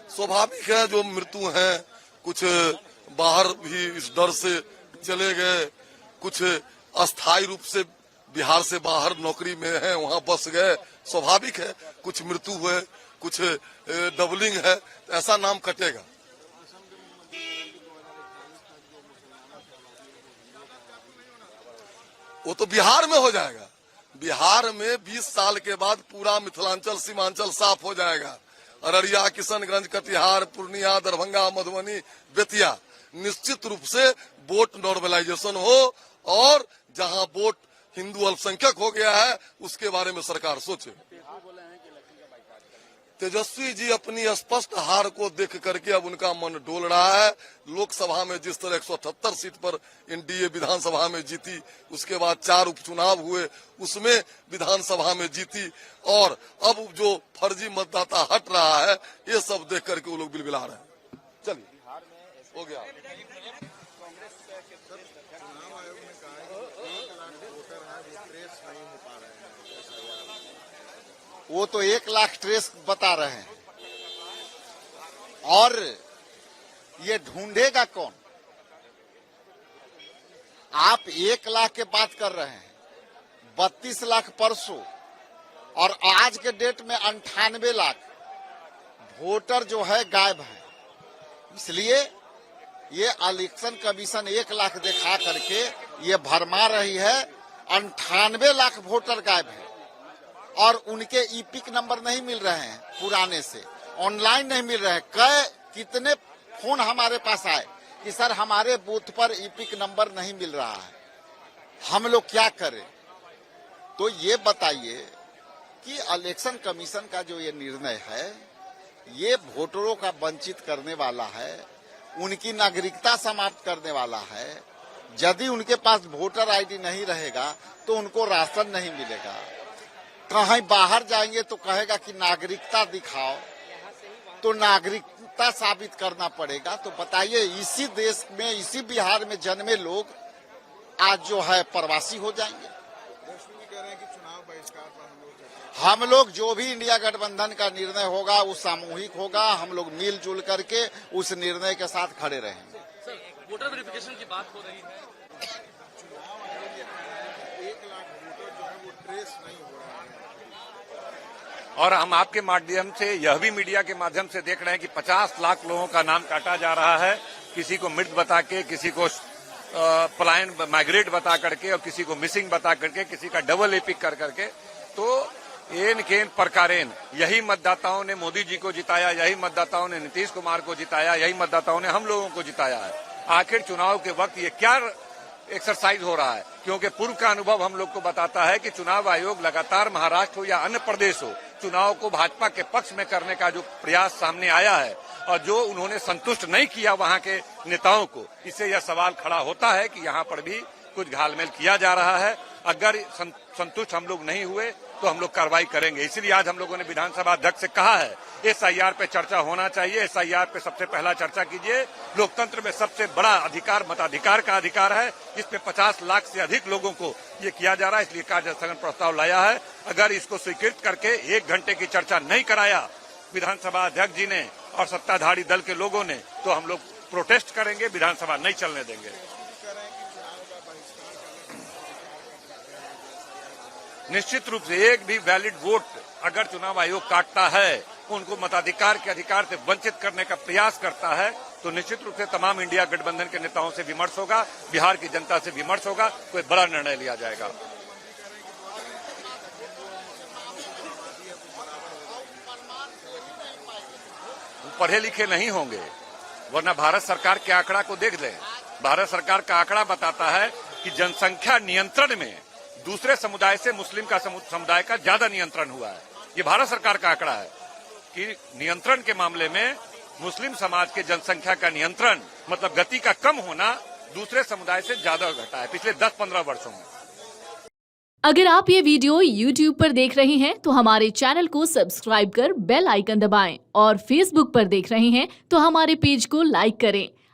स्वाभाविक है जो मृत्यु है, कुछ बाहर भी इस डर से चले गए, कुछ अस्थायी रूप से बिहार से बाहर नौकरी में है, वहां बस गए, स्वाभाविक है। कुछ मृत्यु हुए, कुछ डबलिंग है, ऐसा नाम कटेगा। वो तो बिहार में हो जाएगा। बिहार में 20 साल के बाद पूरा मिथिलांचल सीमांचल साफ हो जाएगा। अररिया, किशनगंज, कटिहार, पूर्णिया, दरभंगा, मधुबनी, बेतिया, निश्चित रूप से वोट नॉर्मलाइजेशन हो और जहां वोट हिंदू अल्पसंख्यक हो गया है उसके बारे में सरकार सोचे। तेजस्वी जी अपनी स्पष्ट हार को देख करके अब उनका मन डोल रहा है। लोकसभा में जिस तरह 178 सीट पर एनडीए विधानसभा में जीती, उसके बाद 4 उपचुनाव हुए, उसमें विधानसभा में जीती, और अब जो फर्जी मतदाता हट रहा है, ये सब देख करके वो लोग बिलबिला रहे हैं। चलिए, हो गया। वो तो 1 लाख ट्रेस बता रहे हैं, और ये ढूंढेगा कौन? आप 1 लाख की बात कर रहे हैं, 32 लाख परसों, और आज के डेट में 98 लाख वोटर जो है गायब है। इसलिए ये इलेक्शन कमीशन 1 लाख दिखा करके ये भरमा रही है। 98 लाख वोटर गायब है, और उनके ईपिक नंबर नहीं मिल रहे हैं, पुराने से ऑनलाइन नहीं मिल रहे हैं। कितने फोन हमारे पास आए कि सर हमारे बूथ पर ईपिक नंबर नहीं मिल रहा है, हम लोग क्या करें? तो ये बताइए कि इलेक्शन कमीशन का जो ये निर्णय है, ये वोटरों का वंचित करने वाला है, उनकी नागरिकता समाप्त करने वाला है। यदि उनके पास वोटर आईडी नहीं रहेगा तो उनको राशन नहीं मिलेगा। कहीं बाहर जाएंगे तो कहेगा कि नागरिकता दिखाओ, तो नागरिकता साबित करना पड़ेगा। तो बताइए, इसी देश में, इसी बिहार में जन्मे लोग आज जो है प्रवासी हो जाएंगे। हम लोग जो भी इंडिया गठबंधन का निर्णय होगा वो सामूहिक होगा। हम लोग मिलजुल करके उस निर्णय के साथ खड़े रहेंगे। सर, वोटर वेरिफिकेशन की बात हो रही है, 1 लाख वोटर जो है वो ट्रेस नहीं हो रहा है, और हम आपके माध्यम से, यह भी मीडिया के माध्यम से देख रहे हैं कि 50 लाख लोगों का नाम काटा जा रहा है, किसी को मृत बता के, किसी को पलायन माइग्रेट बता करके, और किसी को मिसिंग बता करके, किसी का डबल एपिक कर करके। तो एन केन प्रकारेन यही मतदाताओं ने मोदी जी को जिताया, यही मतदाताओं ने नीतीश कुमार को जिताया, यही मतदाताओं ने हम लोगों को जिताया है। आखिर चुनाव के वक्त ये क्या एक्सरसाइज हो रहा है? क्योंकि पूर्व का अनुभव हम लोग को बताता है कि चुनाव आयोग लगातार महाराष्ट्र हो या अन्य प्रदेश हो, चुनाव को भाजपा के पक्ष में करने का जो प्रयास सामने आया है, और जो उन्होंने संतुष्ट नहीं किया वहां के नेताओं को, इससे यह सवाल खड़ा होता है कि यहाँ पर भी कुछ घालमेल किया जा रहा है। अगर संतुष्ट हम लोग नहीं हुए तो हम लोग कार्रवाई करेंगे। इसीलिए आज हम लोगों ने विधानसभा अध्यक्ष से कहा है, एसआईआर पे चर्चा होना चाहिए, एसआईआर पे सबसे पहला चर्चा कीजिए। लोकतंत्र में सबसे बड़ा अधिकार मताधिकार का अधिकार है, इस पे 50 लाख से अधिक लोगों को ये किया जा रहा है, इसलिए कार्य स्थगन प्रस्ताव लाया है। अगर इसको स्वीकृत करके 1 घंटे की चर्चा नहीं कराया विधानसभा अध्यक्ष जी ने और सत्ताधारी दल के लोगों ने, तो हम लोग प्रोटेस्ट करेंगे, विधानसभा नहीं चलने देंगे। निश्चित रूप से एक भी वैलिड वोट अगर चुनाव आयोग काटता है, उनको मताधिकार के अधिकार से वंचित करने का प्रयास करता है, तो निश्चित रूप से तमाम इंडिया गठबंधन के नेताओं से विमर्श होगा, बिहार की जनता से विमर्श होगा, कोई बड़ा निर्णय लिया जाएगा। पढ़े लिखे नहीं होंगे, वरना भारत सरकार के आंकड़ा को देख लें। भारत सरकार का आंकड़ा बताता है कि जनसंख्या नियंत्रण में दूसरे समुदाय से मुस्लिम का समुदाय का ज्यादा नियंत्रण हुआ है। ये भारत सरकार का आंकड़ा है कि नियंत्रण के मामले में मुस्लिम समाज के जनसंख्या का नियंत्रण, मतलब गति का कम होना, दूसरे समुदाय से ज्यादा घटा है पिछले 10-15 वर्षों में। अगर आप ये वीडियो YouTube पर देख रहे हैं तो हमारे चैनल को सब्सक्राइब कर बेल आइकन दबाएं, और Facebook पर देख रहे हैं तो हमारे पेज को लाइक करें।